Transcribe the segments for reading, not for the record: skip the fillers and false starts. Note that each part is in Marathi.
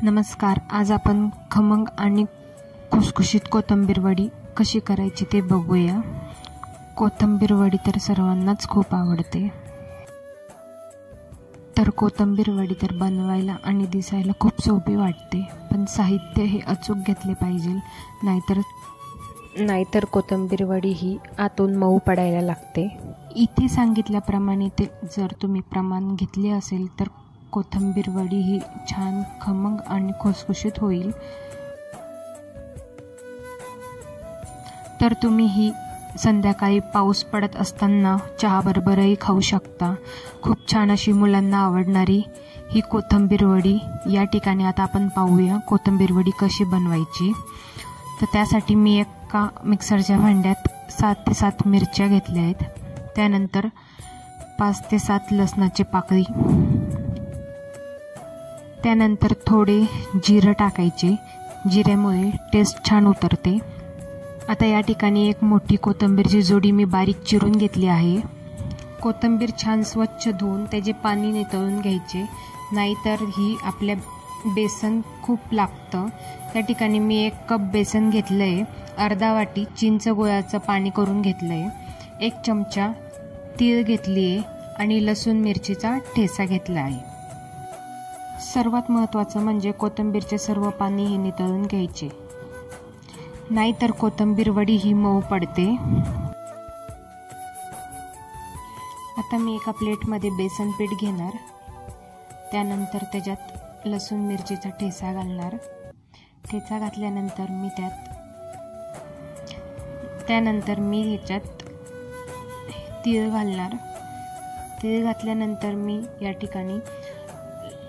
नमस्कार. आज आपण खमंग आणि खुसखुशीत कोथिंबीर वडी कशी करायची ते बघूया. कोथिंबीर वडी तर सर्वांनाच खूप आवडते. तर कोथिंबीर वडी तर बनवायला आणि दिसायला खूप सोपी वाटते, पण साहित्य हे अचूक घेतले पाहिजे, नाहीतर कोथिंबीर वडी ही आतून मऊ पडायला लागते. इथे सांगितल्याप्रमाणे ते जर तुम्ही प्रमाण घेतले असेल तर कोथिंबीर वडी ही छान खमंग आणि खुसखुशीत होईल. तर तुम्ही ही संध्याकाळी पाऊस पडत असताना चहाबरोबरही खाऊ शकता. खूप छान अशी मुलांना आवडणारी ही कोथिंबीर वडी. या ठिकाणी आता आपण पाहूया कोथिंबीर वडी कशी बनवायची. तर त्यासाठी मी एका मिक्सरच्या भांड्यात 7 ते 7 मिरच्या घेतल्या आहेत. त्यानंतर 5 ते 7 लसणाची पाकळी, त्यानंतर थोडे जिरं टाकायचे. जिऱ्यामुळे टेस्ट छान उतरते. आता या ठिकाणी एक मोठी कोथिंबीरची जोडी मी बारीक चिरून घेतली आहे. कोथिंबीर छान स्वच्छ धुवून त्याचे पाणी नितळून घ्यायचे, नाहीतर ही आपल्या बेसन खूप लागतं. त्या ठिकाणी मी 1 कप बेसन घेतलं आहे. अर्धा वाटी चिंच गुळाचं पाणी करून घेतलं आहे. 1 चमचा तीळ घेतली आहे आणि लसूण मिरचीचा ठेचा घेतला आहे. सर्वात महत्त्वाचं म्हणजे कोथिंबीरचे सर्व पाणी हे नितळून घ्यायचे, नाहीतर कोथिंबीर वडी ही मऊ पडते. आता मी एका प्लेटमध्ये बेसन पीठ घेणार. त्यानंतर त्याच्यात लसूण मिरचीचा ठेचा घालणार. ठेचा घातल्यानंतर त्यानंतर मी ह्याच्यात तीळ घालणार. तीळ घातल्यानंतर मी या ठिकाणी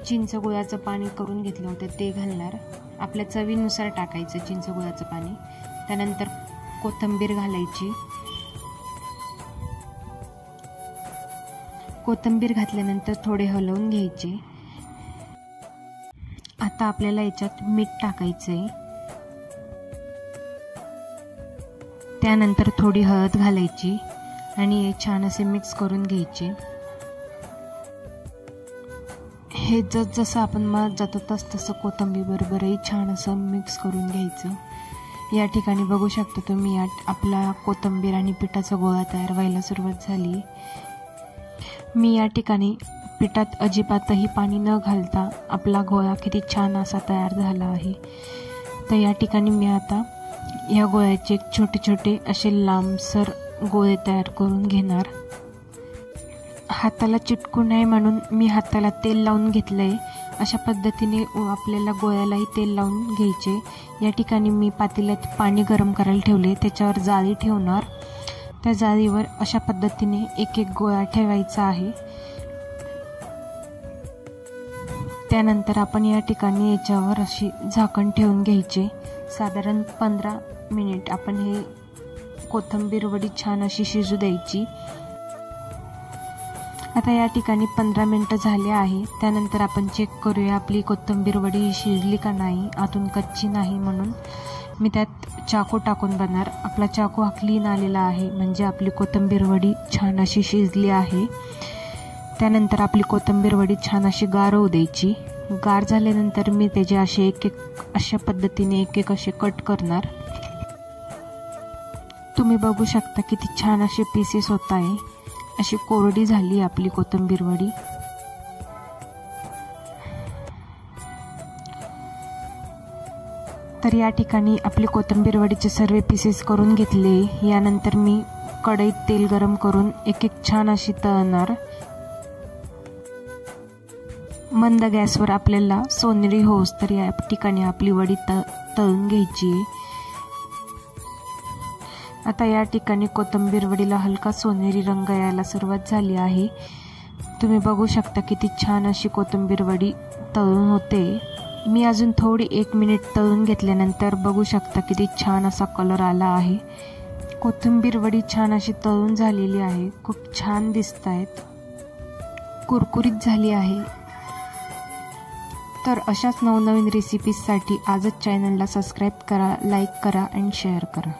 चिंच गुळाचं पाणी करून घेतलं होतं ते घालणार. आपल्या चवीनुसार टाकायचं चिंच गुळाचं पाणी. त्यानंतर कोथिंबीर घालायची. कोथिंबीर घातल्यानंतर थोडे हलवून घ्यायचे. आता आपल्याला याच्यात मीठ टाकायचंय. त्यानंतर थोडी हळद घालायची आणि हे छान असे मिक्स करून घ्यायचे. हे जसं आपण मळत जातो तसं कोथिंबीर बरोबरही छान असं मिक्स करून घ्यायचं. या ठिकाणी बघू शकता तुम्ही आपला कोथिंबीर आणि पिठाचा गोळा तयार व्हायला सुरुवात झाली. मी या ठिकाणी पिठात अजिबातही पाणी न घालता आपला गोळा किती छान असा तयार झाला आहे. तर या ठिकाणी मी आता या गोळ्याचे छोटे छोटे असे लांबसर गोळे तयार करून घेणार. हाताला चिटकू नये म्हणून मी हाताला तेल लावून घेतलंय. अशा पद्धतीने आपल्याला गोळ्यालाही तेल लावून घ्यायचे. या ठिकाणी मी पातेल्यात पाणी गरम करायला ठेवले. त्याच्यावर जाळी ठेवणार. त्या जाळीवर अशा पद्धतीने एक एक गोळा ठेवायचा आहे. त्यानंतर आपण या ठिकाणी याच्यावर अशी झाकण ठेवून घ्यायचे. साधारण 15 मिनिट आपण हे कोथिंबीर वडी छान अशी शिजू द्यायची. आता या ठिकाणी 15 मिनिटं झाले आहे. त्यानंतर आपण चेक करूया आपली कोथिंबीर वडी शिजली का नाही, आतून कच्ची नाही म्हणून. मी त्यात चाकू टाकून बघणार. आपला चाकू हा क्लीन आलेला आहे, म्हणजे आपली कोथिंबीर वडी छान अशी शिजली आहे. त्यानंतर आपली कोथिंबीर वडी छान अशी गार होऊ द्यायची. गार झाल्यानंतर मी त्याचे अशा पद्धतीने एक एक असे कट करणार. तुम्ही बघू शकता किती छान असे पीसेस होत आहे. अशी कोरडी झाली आपली कोथिंबीर वडी. तर या ठिकाणी आपली कोथिंबीर वडीचे सर्व पीसेस करून घेतले. यानंतर मी कढईत तेल गरम करून एक एक छान अशी तळणार. मंद गॅसवर आपल्याला सोनेरी होस तर या ठिकाणी आपली वडी तळून घ्यायची. आता या ठिकाणी कोथिंबीर वडीला हलका सोनेरी रंग यायला सुरुवात झाली आहे. तुम्ही बघू शकता किती छान अशी कोथिंबीर वडी तळून होते. मी अजून थोडी 1 मिनिट तळून घेतल्यानंतर बघू शकता किती छान असा कलर आला आहे. कोथिंबीर वडी छान अशी तळून झालेली आहे. खूप छान दिसत आहेत, कुरकुरीत झाली आहे. तर अशाच नवनवीन रेसिपीजसाठी आजच चॅनलला सबस्क्राईब करा, लाईक करा आणि शेअर करा.